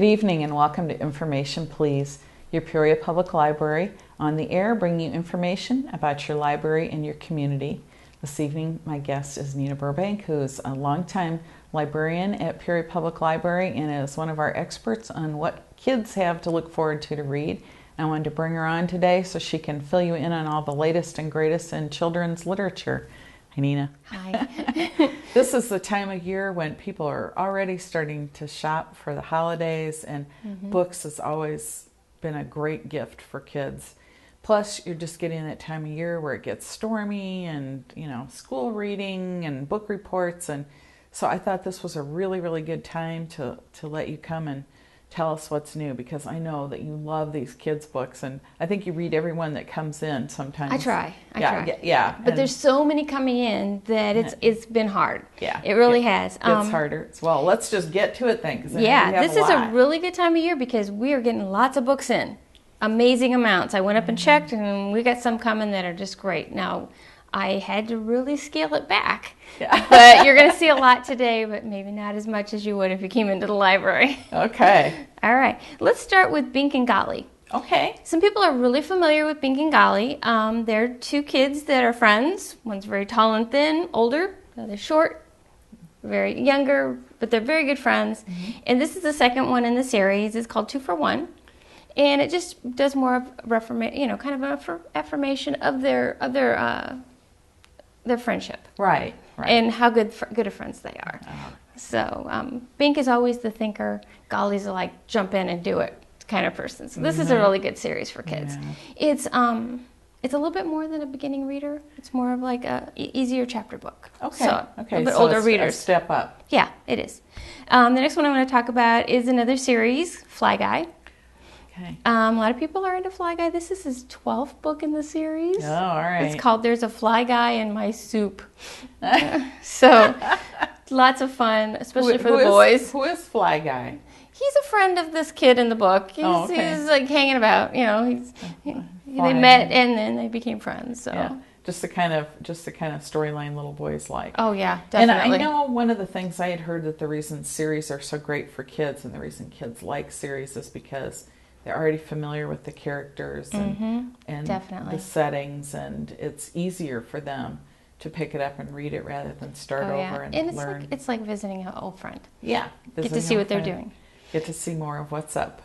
Good evening and welcome to Information Please, your Peoria Public Library on the air, bringing you information about your library and your community. This evening, my guest is Nina Burbank, who is a longtime librarian at Peoria Public Library and is one of our experts on what kids have to look forward to read. I wanted to bring her on today so she can fill you in on all the latest and greatest in children's literature. Hi, Nina. Hi. This is the time of year when people are already starting to shop for the holidays, and books has always been a great gift for kids. Plus, you're just getting that time of year where it gets stormy and, school reading and book reports. And so I thought this was a really, really good time to let you come and tell us what's new, because I know that you love these kids' books, and I think you read every one that comes in sometimes. I try. Yeah. But there's so many coming in that it's been hard. Yeah. It really has. It's harder. Well, let's just get to it then. This is a really good time of year because we are getting lots of books in. Amazing amounts. I went up and checked, and we got some coming that are just great. Now, I had to really scale it back. Yeah. But you're going to see a lot today, but maybe not as much as you would if you came into the library. Okay. All right. Let's start with Bink and Golly. Okay. Some people are really familiar with Bink and Golly. They're two kids that are friends. One's very tall and thin, older. The other's short, very younger, but they're very good friends. And this is the second one in the series. It's called 2 for 1. And it just does more of kind of an affirmation of their friendship. Right. And how good of friends they are. So Bink is always the thinker. Golly's like jump in and do it kind of person. So this is a really good series for kids. Yeah. It's a little bit more than a beginning reader. It's more of like a easier chapter book. Okay. So a little bit older readers. A step up. Yeah, it is. The next one I want to talk about is another series, Fly Guy. Okay. A lot of people are into Fly Guy. This is his 12th book in the series. Oh, all right. It's called There's a Fly Guy in My Soup. So, lots of fun, especially for the boys. Who is Fly Guy? He's a friend of this kid in the book. He's like hanging about. They met and then they became friends. So. Yeah. Just the kind of storyline little boys like. Oh yeah, definitely. And I know one of the things I had heard that the reason series are so great for kids and the reason kids like series is because they're already familiar with the characters and definitely. the settings, and it's easier for them to pick it up and read it rather than start over and learn. It's like visiting an old friend. Yeah. Get to see what they're doing. Get to see more of what's up.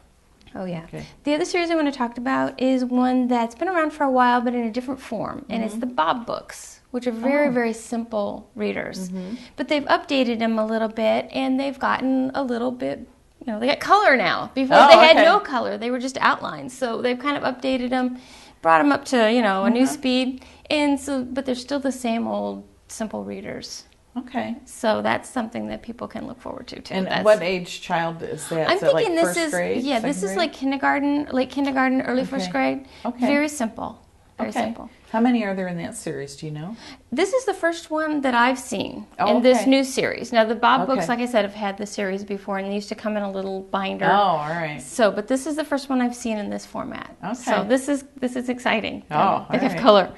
Oh, yeah. Okay. The other series I want to talk about is one that's been around for a while, but in a different form, and it's the Bob books, which are very, very simple readers. But they've updated them a little bit, and they've gotten a little bit, they got color now. Before they had no color. They were just outlines. So they've kind of updated them, brought them up to, a new speed, but they're still the same old simple readers. Okay. So that's something that people can look forward to, too. And what age child is that? I'm thinking like this is, grade, this is like kindergarten, late kindergarten, early first grade. Okay. Very simple. Very simple. How many are there in that series? Do you know? This is the first one that I've seen in this new series. Now, the Bob books, like I said, have had the series before, and they used to come in a little binder. Oh, all right. So, but this is the first one I've seen in this format. Okay. So this is exciting. Oh, they have color.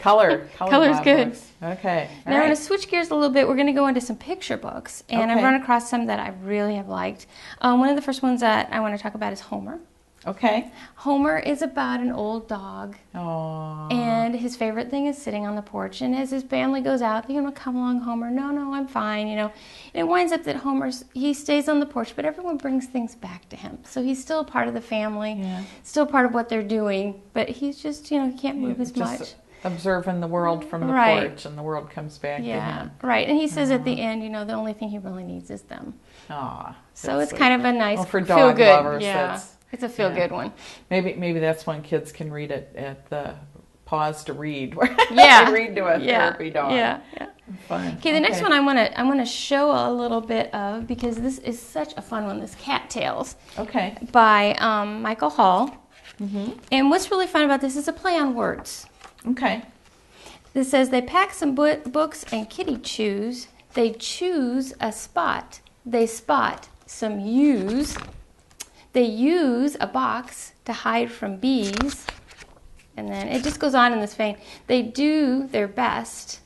Color's good. Books. Okay. Now, I'm going to switch gears a little bit. We're going to go into some picture books, and I've run across some that I really have liked. One of the first ones that I want to talk about is Homer. Okay. Homer is about an old dog. Aww. And his favorite thing is sitting on the porch. And as his family goes out, come along, Homer. No, I'm fine, And it winds up that he stays on the porch, but everyone brings things back to him. So he's still a part of the family, still part of what they're doing, but he's just, he can't move as much. Observing the world from the porch, and the world comes back to him. Right. And he says at the end, the only thing he really needs is them. So it's sweet. kind of a nice for dog feel-good. lovers. Yeah. It's a feel-good one. Maybe that's when kids can read it at the pause to read, where they read to a therapy dog. Yeah. Fun. Okay, the next one I want to show a little bit of, because this is such a fun one. This Cattails. Okay. By Michael Hall. And what's really fun about this is a play on words. Okay. This says they pack some books and kitty chews. They choose a spot. They spot some ewes. They use a box to hide from bees. And then it just goes on in this vein. They do their best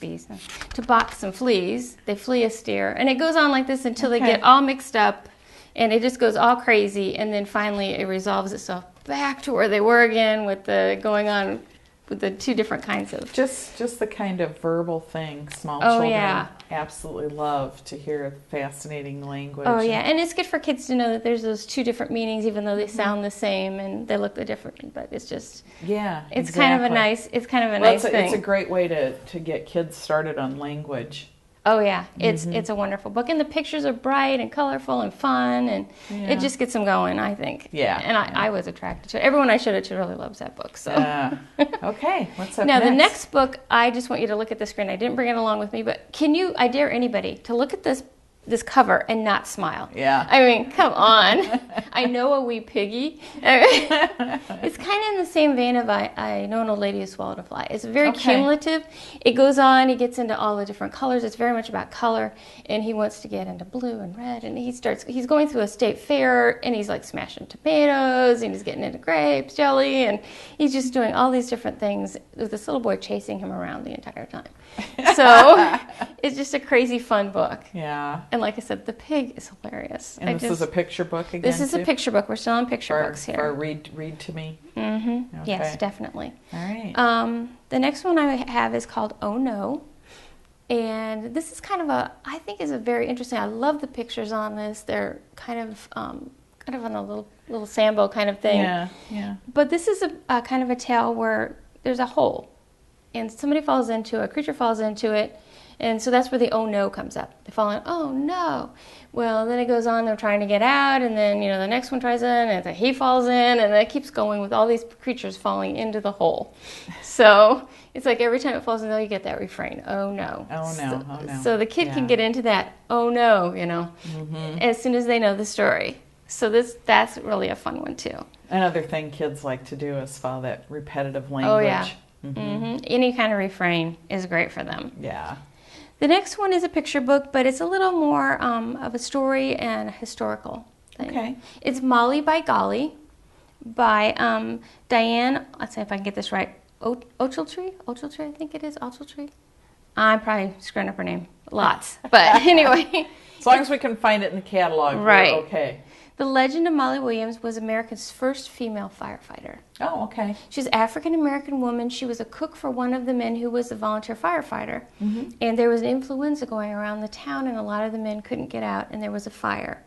bees, to box some fleas. They flee a steer. And it goes on like this until they get all mixed up And it just goes all crazy, and then finally it resolves itself back to where they were again with the going on with the two different kinds of... Just the kind of verbal thing small Oh, children yeah. absolutely love to hear fascinating language. Oh, yeah. And it's good for kids to know that there's those two different meanings, even though they sound the same and they look different. But it's just... Yeah, It's exactly. kind of a nice, nice thing. It's a great way to get kids started on language. Oh, yeah. It's a wonderful book. And the pictures are bright and colorful and fun, and it just gets them going, I think. Yeah. And I was attracted to it. Everyone I showed it to really loves that book. So. Okay, what's up Now, next? the next book, I just want you to look at the screen. I didn't bring it along with me, but I dare anybody to look at this cover and not smile. Yeah. I mean, come on. I Know a Wee Piggy. It's kind of in the same vein of I Know an Old Lady Who Swallowed a Fly. It's very cumulative. It goes on. He gets into all the different colors. It's very much about color, and he wants to get into blue and red. And he's going through a state fair, and he's like smashing tomatoes, and he's getting into grapes, jelly, and he's just doing all these different things with this little boy chasing him around the entire time. So it's just a crazy fun book. Yeah. And like I said, the pig is hilarious. And this is a picture book again, This is too? a picture book. We're still on picture books here. Or read to me. Mm-hmm. Okay. Yes, definitely. All right. The next one I have is called Oh No. And this is I think is a very interesting, I love the pictures on this. They're kind of on a little Sambo kind of thing. Yeah, yeah. But this is a kind of a tale where there's a hole. And a creature falls into it, and so that's where the oh no comes up. They fall in, oh no. Well, then it goes on, they're trying to get out, and then, the next one tries in, and he falls in, and it keeps going with all these creatures falling into the hole. So it's like every time it falls in there, you get that refrain, oh no. Oh no, oh no. So the kid can get into that, oh no, as soon as they know the story. So that's really a fun one, too. Another thing kids like to do is follow that repetitive language. Oh, yeah. Any kind of refrain is great for them. Yeah. The next one is a picture book, but it's a little more of a story and a historical thing. Okay. It's Molly by Golly by Diane, let's see if I can get this right, Ochiltree, I think it is, Ochiltree. I'm probably screwing up her name lots, but anyway. As long as we can find it in the catalog, right. We're okay. The Legend of Molly Williams was America's first female firefighter. Oh, okay. She's an African-American woman. She was a cook for one of the men who was a volunteer firefighter. Mm-hmm. And there was an influenza going around the town, and a lot of the men couldn't get out, and there was a fire.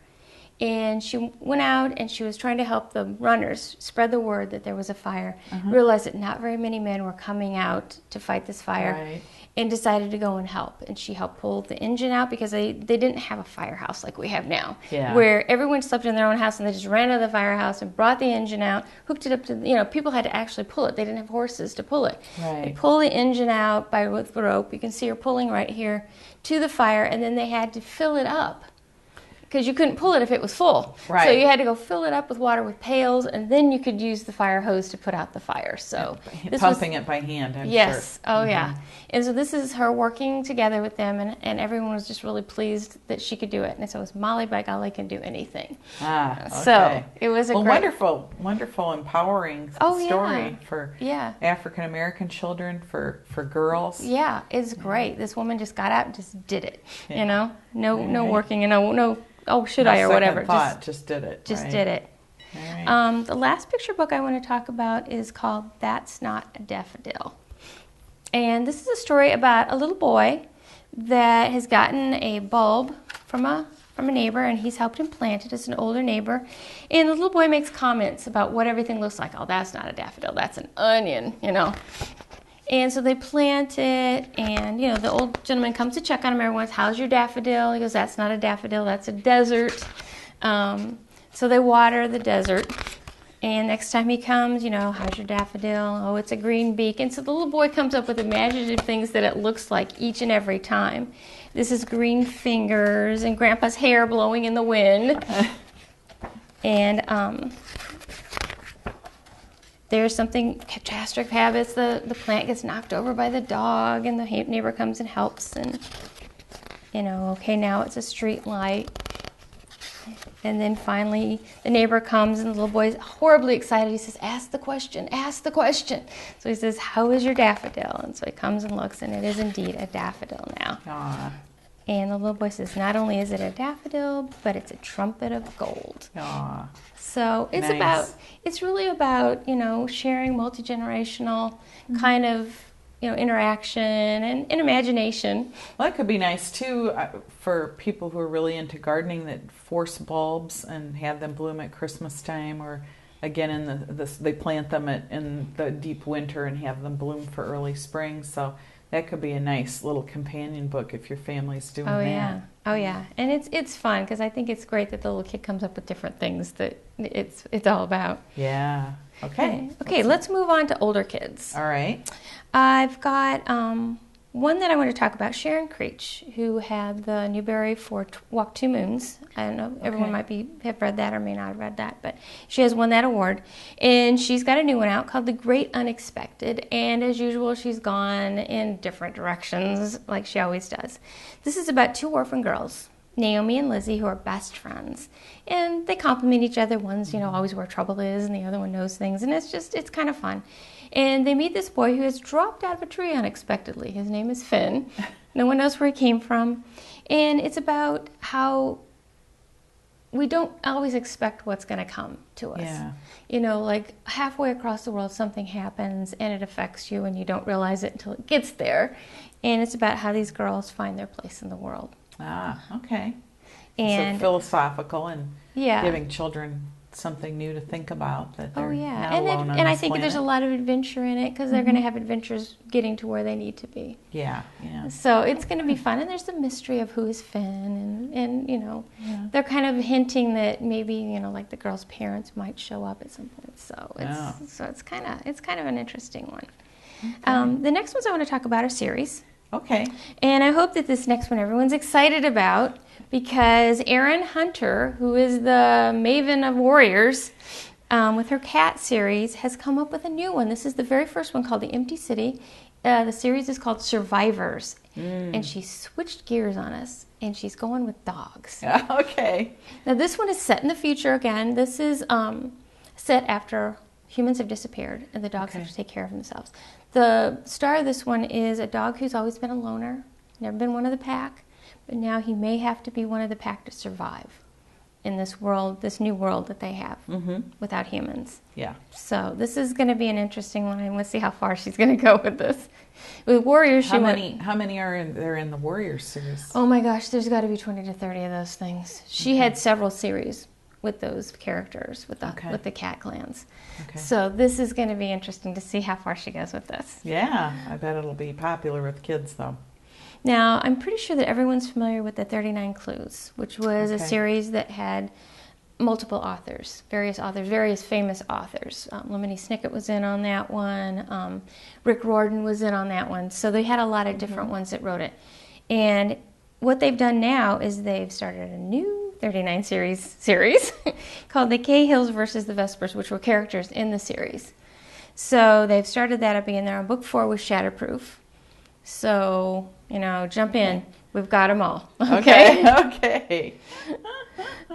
And she went out, and she was trying to help the runners spread the word that there was a fire. Realized that not very many men were coming out to fight this fire. Right. And decided to go and help. And she helped pull the engine out because they didn't have a firehouse like we have now. Yeah. Where everyone slept in their own house and they just ran out of the firehouse and brought the engine out, hooked it up to, people had to actually pull it. They didn't have horses to pull it. Right. They pull the engine out with the rope. You can see her pulling right here to the fire, and then they had to fill it up. Because you couldn't pull it if it was full. Right. So you had to go fill it up with water with pails, and then you could use the fire hose to put out the fire. So pumping it by hand, I'm sure. Yes. Oh, yeah. And so this is her working together with them, and everyone was just really pleased that she could do it. And so it was Molly by Golly Can Do Anything. Okay. So it was a great... wonderful, empowering story for African-American children, for girls. Yeah, it's great. This woman just got out and just did it, No working, no, should I or whatever. Just did it. Just did it. Right. The last picture book I want to talk about is called That's Not a Daffodil. And this is a story about a little boy that has gotten a bulb from a neighbor, and he's helped him plant it. It's an older neighbor. And the little boy makes comments about what everything looks like. Oh, that's not a daffodil. That's an onion, And so they plant it, and, the old gentleman comes to check on him every once. How's your daffodil? He goes, that's not a daffodil. That's a desert. So they water the desert. And next time he comes, how's your daffodil? Oh, it's a green beak. And so the little boy comes up with imaginative things that it looks like each and every time. This is green fingers and Grandpa's hair blowing in the wind. And there's something catastrophic happens. The plant gets knocked over by the dog, and the neighbor comes and helps. And, okay, now it's a street light. And then finally, the neighbor comes, and the little boy is horribly excited. He says, ask the question, ask the question. So he says, how is your daffodil? And so he comes and looks, and it is indeed a daffodil now. Aww. And the little boy says, not only is it a daffodil, but it's a trumpet of gold. Aw. So it's Nice. it's really about, sharing multi-generational kind of, interaction and imagination. Well, that could be nice too for people who are really into gardening, that force bulbs and have them bloom at Christmas time, or again they plant them in the deep winter and have them bloom for early spring. So that could be a nice little companion book if your family's doing Oh that. yeah, oh yeah, and it's fun because I think it's great that the little kid comes up with different things that it's all about. Yeah. Okay. Okay, let's move on to older kids. All right. I've got one that I want to talk about, Sharon Creech, who had the Newbery for Walk Two Moons. I don't know, everyone might have read that or may not have read that, but she has won that award. And she's got a new one out called The Great Unexpected. And as usual, she's gone in different directions like she always does. This is about two orphan girls, Naomi and Lizzie, who are best friends. And they complement each other. One's, always where trouble is, and the other one knows things. And it's kind of fun. And they meet this boy who has dropped out of a tree unexpectedly. His name is Finn. No one knows where he came from. And it's about how we don't always expect what's going to come to us. Yeah. Like halfway across the world, something happens and it affects you and you don't realize it until it gets there. And it's about how these girls find their place in the world. Ah, okay. And so philosophical and yeah. giving children something new to think about, that they're not and alone on and I this think planet. there's a lot of adventure in it because they're going to have adventures getting to where they need to be. Yeah. So it's going to be fun, and there's the mystery of who is Finn, and they're kind of hinting that maybe like the girl's parents might show up at some point. So it's kind of an interesting one. Okay. The next ones I want to talk about are series. Okay. And I hope that this next one everyone's excited about, because Erin Hunter, who is the maven of Warriors, with her Cat series, has come up with a new one. This is the very first one, called The Empty City. The series is called Survivors. And she switched gears on us, and she's going with dogs. Okay. Now this one is set in the future again. This is set after humans have disappeared and the dogs have to take care of themselves. The star of this one is a dog who's always been a loner, never been one of the pack, but now he may have to be one of the pack to survive in this world, this new world that they have without humans. Yeah. So this is going to be an interesting one, and we'll see how far she's going to go with this. With Warriors, How many are there in the Warriors series? Oh my gosh, there's got to be 20 to 30 of those things. She had several series with those characters, with the cat clans. Okay. So this is going to be interesting to see how far she goes with this. Yeah, I bet it'll be popular with kids, though. Now, I'm pretty sure that everyone's familiar with the 39 Clues, which was a series that had multiple authors, various famous authors. Lemony Snicket was in on that one. Rick Riordan was in on that one. So they had a lot of different ones that wrote it. And what they've done now is they've started a new 39 series called The Cahills versus the Vespers, which were characters in the series. So they've started that up again. They're on book 4 with Shatterproof. So, jump in. We've got them all. Okay. Okay.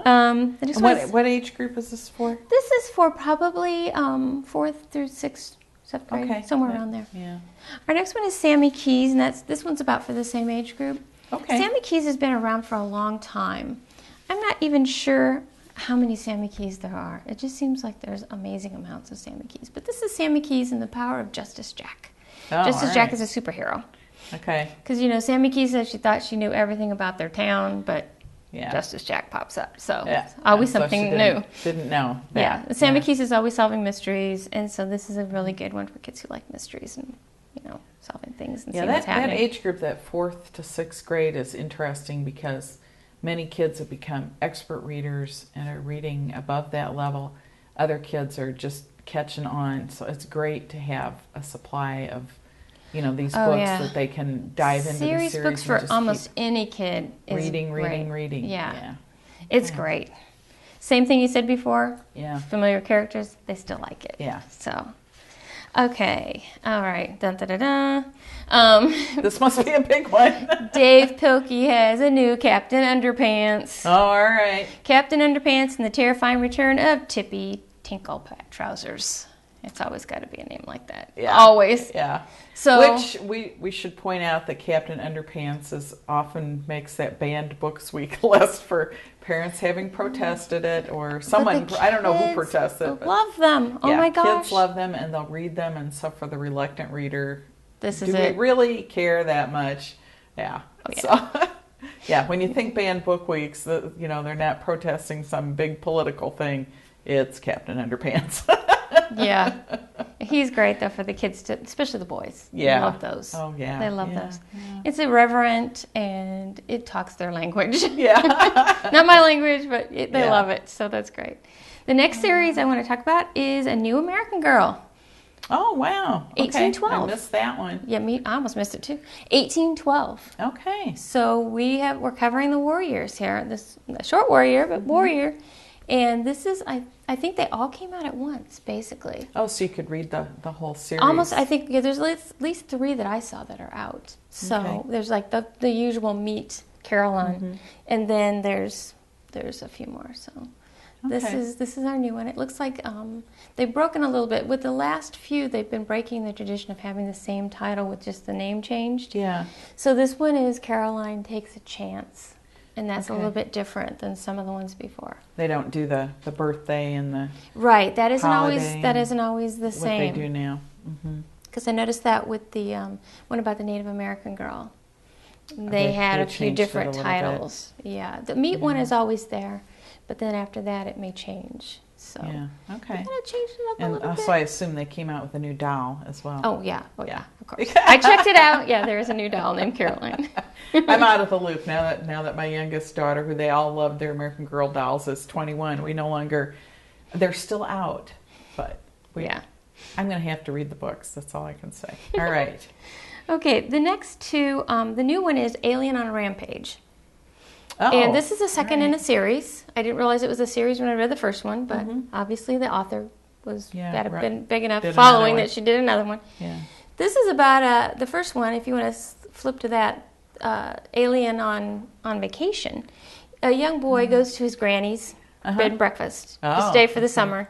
What age group is this for? This is for probably 4th through 6th, 7th grade, somewhere around there. Yeah. Our next one is Sammy Keys, and this one's about for the same age group. Okay. Sammy Keys has been around for a long time. I'm not even sure how many Sammy Keys there are. It just seems like there's amazing amounts of Sammy Keys. But this is Sammy Keys and the Power of Justice Jack. Oh, Justice Jack is a superhero. Okay. Because, Sammy Keys said she thought she knew everything about their town, but Yeah. Justice Jack pops up. So it's always something new. Didn't know that. Yeah. Sammy Keys is always solving mysteries, and so this is a really good one for kids who like mysteries and, solving things and seeing what's happening. That age group, that 4th to 6th grade, is interesting because many kids have become expert readers and are reading above that level. Other kids are just catching on, so it's great to have a supply of these books that they can dive into. The series books for almost any kid is reading. Yeah. It's great. Same thing you said before. Yeah. Familiar characters, they still like it. Yeah. So, okay. All right. Dun, da, da, da. This must be a big one. Dave Pilkey has a new Captain Underpants. Oh, all right. Captain Underpants and the Terrifying Return of Tippy Tinkle Trousers. It's always got to be a name like that. Yeah. Always. Yeah. So, which we should point out that Captain Underpants often makes that banned books week list for parents having protested it, or someone, I don't know who protests it. But love them. Oh my gosh. Kids love them and they'll read them, and so for the reluctant reader, this is do we really care that much? Yeah. Oh, yeah. So, yeah, when you think banned book weeks, they're not protesting some big political thing. It's Captain Underpants. Yeah. He's great, though, for the kids, especially the boys. Yeah. They love those. Oh, yeah. They love Yeah. those. It's irreverent, and it talks their language. Yeah. Not my language, but they Yeah. love it, so that's great. The next series I want to talk about is A New American Girl. Oh, wow. Okay. 1812. I missed that one. Yeah, I almost missed it, too. 1812. Okay. So we're covering the war years here. This a short war year, but war year. And this is, I think they all came out at once, basically. Oh, so you could read the whole series. Almost, I think, there's at least 3 that I saw that are out. So Okay. there's like the usual Meet Caroline, and then there's a few more. So this Okay. is our new one. It looks like they've broken a little bit. With the last few, they've been breaking the tradition of having the same title with just the name changed. Yeah. So this one is Caroline Takes a Chance. And that's a Okay. little bit different than some of the ones before. They don't do the birthday and the Right. That isn't holiday always the what same. they do now. Because I noticed that with the one about the Native American girl. They had they a few changed it a different little bit. titles. Yeah. The Meet one is always there, but then after that it may change. So Yeah. Okay. I'm gonna change it up a And little bit. so I assume they came out with a new doll as well. Oh yeah. Yeah. Of course. I checked it out. Yeah, there is a new doll named Caroline. I'm out of the loop now that my youngest daughter, who they all loved their American Girl dolls, is 21. We no longer, they're still out, but Yeah. I'm going to have to read the books. That's all I can say. All right. Okay. The next two, the new one is Alien on a Rampage. Oh, And this is the second all in right. a series. I didn't realize it was a series when I read the first one, but obviously the author had been big enough Did following another that she did another one. Yeah. This is about the first one. If you want to flip to that, alien on vacation. A young boy goes to his granny's bed and breakfast to Oh, stay for the summer.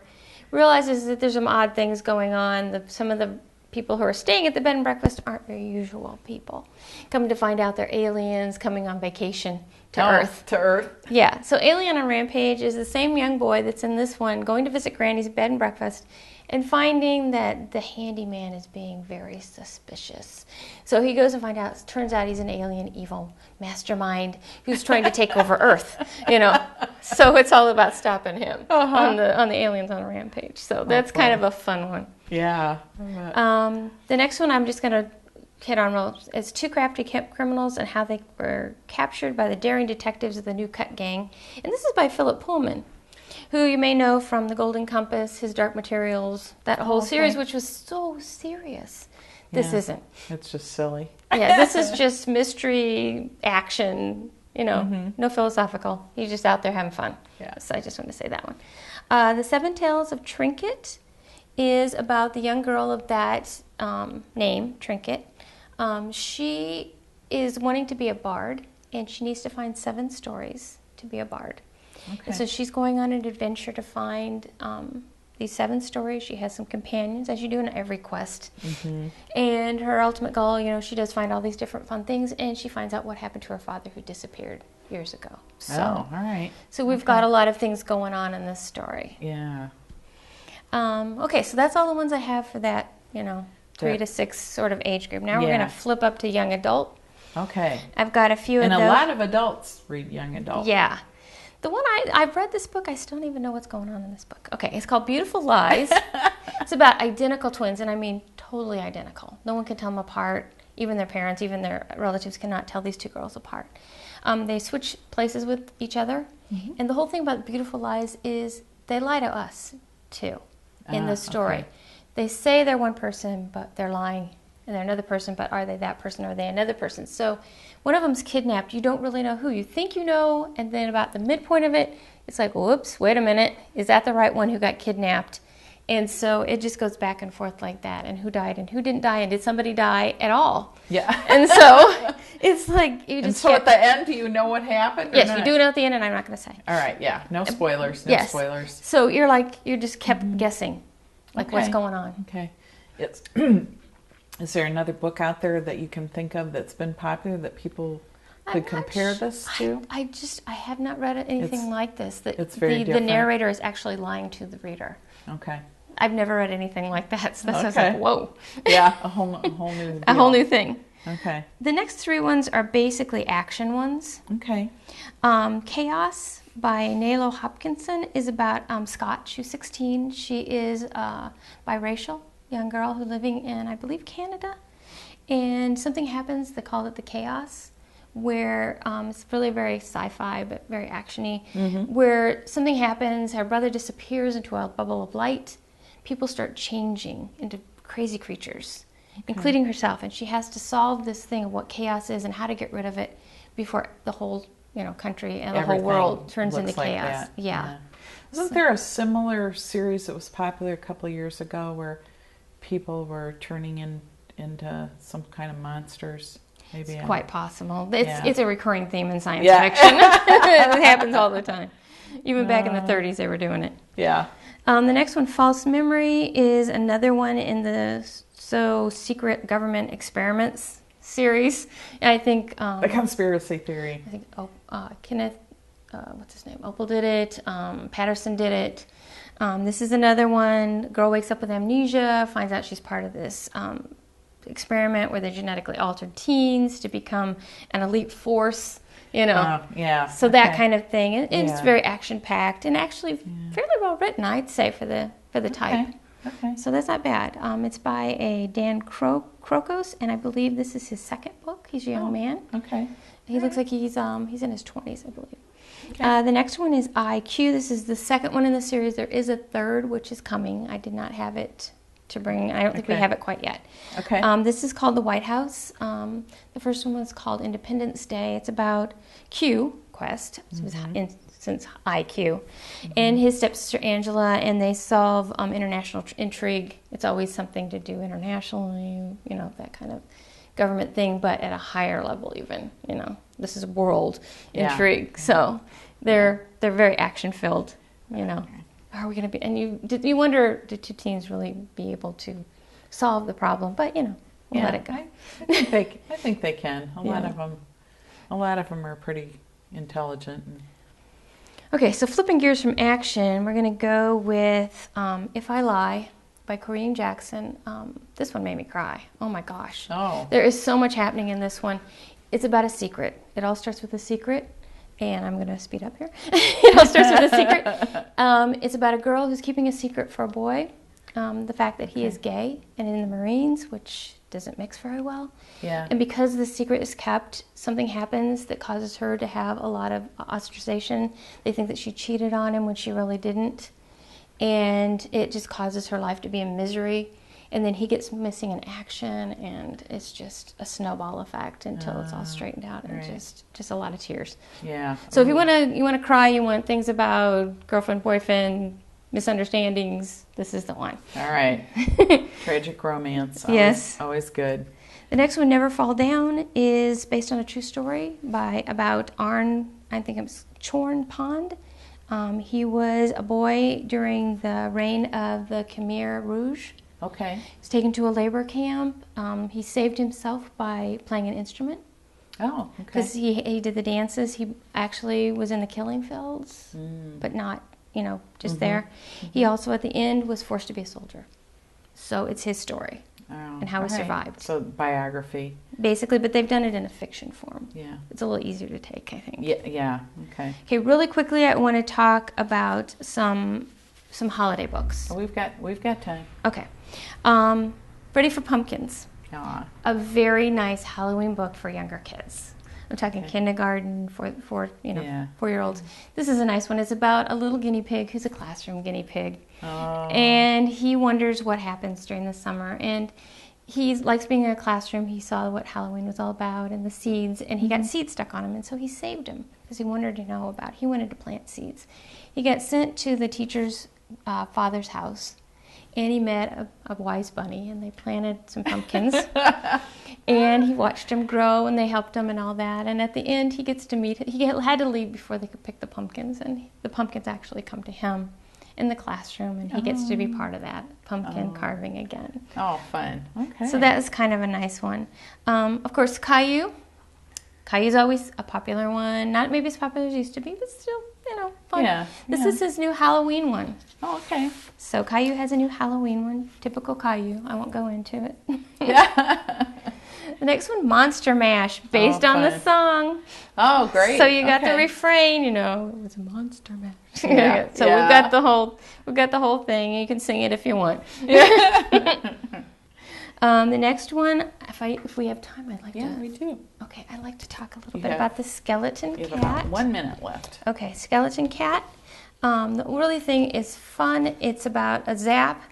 Realizes that there's some odd things going on. Some of the people who are staying at the bed and breakfast aren't their usual people. Come to find out they're aliens coming on vacation to Earth. To Earth. Yeah, so Alien on Rampage is the same young boy that's in this one going to visit Granny's bed and breakfast and finding that the handyman is being very suspicious. So he goes to find out, it turns out he's an alien evil mastermind who's trying to take over Earth, So it's all about stopping him on the Aliens on Rampage. So that's kind of a fun one. Yeah. The next one I'm just going to hit on real is Two Crafty Criminals and How They Were Captured by the Daring Detectives of the New Cut Gang. And this is by Philip Pullman, who you may know from The Golden Compass, his Dark Materials, that whole series, which was so serious. This Yeah. isn't. It's just silly. Yeah, this is just mystery, action, no philosophical. He's just out there having fun. Yeah. So I just want to say that one. The Seven Tales of Trinket is about the young girl of that name, Trinket. She is wanting to be a bard, and she needs to find 7 stories to be a bard. Okay. And so she's going on an adventure to find these 7 stories. She has some companions, as you do in every quest. And her ultimate goal, she does find all these different fun things, and she finds out what happened to her father who disappeared years ago. So, all right. So we've got a lot of things going on in this story. Yeah. Okay, so that's all the ones I have for that, 3 to 6 sort of age group. Now we're Yeah. going to flip up to young adult. Okay. I've got a few And of a those. lot of adults read young adult. Yeah. The one I've read this book, I still don't even know what's going on in this book. Okay, it's called Beautiful Lies. It's about identical twins, and I mean totally identical. No one can tell them apart. Even their parents, even their relatives cannot tell these 2 girls apart. They switch places with each other. And the whole thing about Beautiful Lies is they lie to us, too, in this story. Okay. They say they're one person, but they're lying. And they're another person, but are they that person or are they another person? So one of them's kidnapped. You don't really know who. You think you know, and then about the midpoint of it, it's like, whoops, wait a minute. Is that the right one who got kidnapped? And so it just goes back and forth like that. And who died and who didn't die, and did somebody die at all? Yeah. And so it's like you And just so get... at the end, do you know what happened? or Yes, not? you do know at the end, and I'm not going to say. All right. Yeah. No spoilers. No Yes. spoilers. So you're just kept guessing. like what's going on. Okay. It's is there another book out there that you can think of that's been popular that people could compare this to? I have not read anything like this. It's very the different. narrator is actually lying to the reader. Okay. I've never read anything like that, so that's like, whoa. Yeah, a whole new deal. A whole new thing. Okay. The next three ones are basically action ones. Okay. Chaos by Nalo Hopkinson is about Scott. She's 16. She is a biracial young girl who's living in, I believe, Canada. And something happens, they call it the chaos, where it's really very sci-fi but very action-y, where something happens, her brother disappears into a bubble of light, people start changing into crazy creatures, including herself, and she has to solve this thing of what chaos is and how to get rid of it before the whole country and the whole world turns into chaos. Yeah. Wasn't there a similar series that was popular a couple of years ago where people were turning into some kind of monsters? Maybe it's quite possible. It's a recurring theme in science fiction. It happens all the time. Even back in the 30s, they were doing it. Yeah. The next one, False Memory, is another one in the Secret Government Experiments series. I think a conspiracy theory. I think Kenneth, what's his name? Opal did it. Patterson did it. This is another one. Girl wakes up with amnesia, finds out she's part of this experiment where they genetically altered teens to become an elite force. So that kind of thing. It's very action packed and actually fairly well written, I'd say, for the type. Okay. So that's not bad. It's by a Dan Krokos, and I believe this is his second book. He's a young man. Okay. He looks like he's in his 20s, I believe. Okay. The next one is IQ. This is the second one in the series. There is a third, which is coming. I did not have it to bring. I don't think we have it quite yet. Okay. This is called The White House. The first one was called Independence Day. It's about Q, Quest, since IQ, and his stepsister Angela, and they solve international intrigue. It's always something to do internationally, that kind of government thing, but at a higher level even. This is world intrigue. So they're very action filled. Are we going to be? And you wonder, did two teens really be able to solve the problem? But we'll let it go. I think they can. A lot of them are pretty intelligent. Okay, so flipping gears from action, we're going to go with If I Lie by Corinne Jackson. This one made me cry. Oh my gosh. Oh. There is so much happening in this one. It's about a secret. It all starts with a secret. And I'm going to speed up here. It all starts with a secret. It's about a girl who's keeping a secret for a boy. The fact that he is gay and in the Marines, which doesn't mix very well. Yeah. And because the secret is kept, something happens that causes her to have a lot of ostracization. They think that she cheated on him when she really didn't. And it just causes her life to be in misery. And then he gets missing in action, and it's just a snowball effect until it's all straightened out, and just a lot of tears. Yeah. So if you want to cry, you want things about girlfriend, boyfriend, misunderstandings, this is the one. All right. Tragic romance. Always good. The next one, Never Fall Down, is based on a true story about Arne, I think it's Chorn Pond. He was a boy during the reign of the Khmer Rouge. Okay. He was taken to a labor camp. He saved himself by playing an instrument. Oh, okay. Because he did the dances. He actually was in the killing fields, but not, just there. He also, at the end, was forced to be a soldier. So it's his story and how he survived. So biography. Basically, but they've done it in a fiction form. Yeah. It's a little easier to take, I think. Yeah. Okay. Okay, really quickly, I want to talk about some holiday books. Well, we've got time. Okay. Ready for Pumpkins. A very nice Halloween book for younger kids. I'm talking kindergarten, 4-year-olds. This is a nice one. It's about a little guinea pig who's a classroom guinea pig. Oh. And he wonders what happens during the summer. And he likes being in a classroom. He saw what Halloween was all about and the seeds, and he got seeds stuck on him. And so he saved him because he wanted to know about. He wanted to plant seeds. He got sent to the teacher's father's house. And he met a wise bunny, and they planted some pumpkins. And he watched them grow, and they helped him and all that. And at the end, he gets to meet. He had to leave before they could pick the pumpkins, and the pumpkins actually come to him. in the classroom, and he gets to be part of that pumpkin carving again. Oh, fun. Okay. So that is kind of a nice one. Of course, Caillou. Caillou's always a popular one. Not maybe as popular as it used to be, but still, fun. Yeah. This is his new Halloween one. Oh, okay. So Caillou has a new Halloween one. Typical Caillou. I won't go into it. Yeah. The next one, Monster Mash, based on the fun. song. Oh, great. So you got the Okay. refrain, it was a monster mash. Yeah. So Yeah. we've got the whole thing. You can sing it if you want. The next one, if we have time, I'd like to. Yeah, we do. Okay, I'd like to talk a little You bit have- about the skeleton We have cat. about 1 minute left. Okay, skeleton cat. The really thing is fun. It's about a zap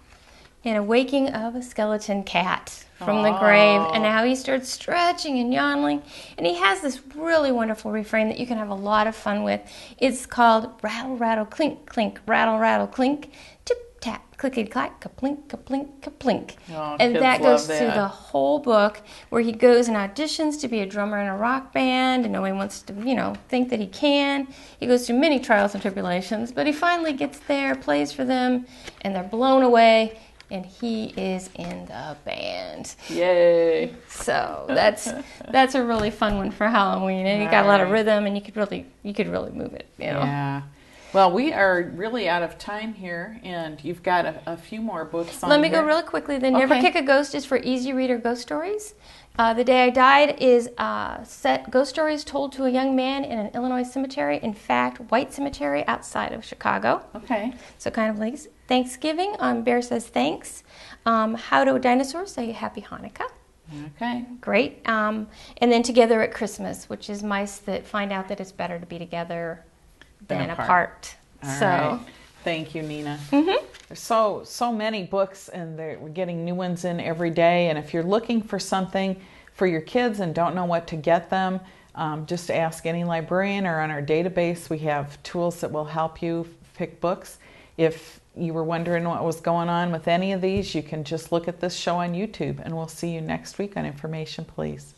and a waking of a skeleton cat from the grave, and how he starts stretching and yawning. And he has this really wonderful refrain that you can have a lot of fun with. It's called rattle, rattle, clink, clink, rattle, rattle, clink, tip, tap, clickety, clack, ka-plink, ka-plink, ka-plink. Oh, And kids that goes love through that. the whole book, where he goes and auditions to be a drummer in a rock band, and nobody wants to, think that he can. He goes through many trials and tribulations, but he finally gets there, plays for them, and they're blown away, and he is in the band. Yay. So that's a really fun one for Halloween, and you got a lot of rhythm, and you could really move it. Yeah. Well, we are really out of time here, and you've got a few more books on Let me here. go really quickly. The Never Okay. Kick a Ghost is for easy reader ghost stories. The Day I Died is set ghost stories told to a young man in an Illinois cemetery. In fact, White Cemetery outside of Chicago. Okay. So kind of like Thanksgiving. Bear says thanks. How do dinosaurs say Happy Hanukkah? Okay. Great. And then Together at Christmas, which is mice that find out that it's better to be together than apart. All So. right. Thank you, Nina. There's so many books, and we're getting new ones in every day. And if you're looking for something for your kids and don't know what to get them, just ask any librarian, or on our database we have tools that will help you pick books. If you were wondering what was going on with any of these, you can just look at this show on YouTube, and we'll see you next week on Information Please.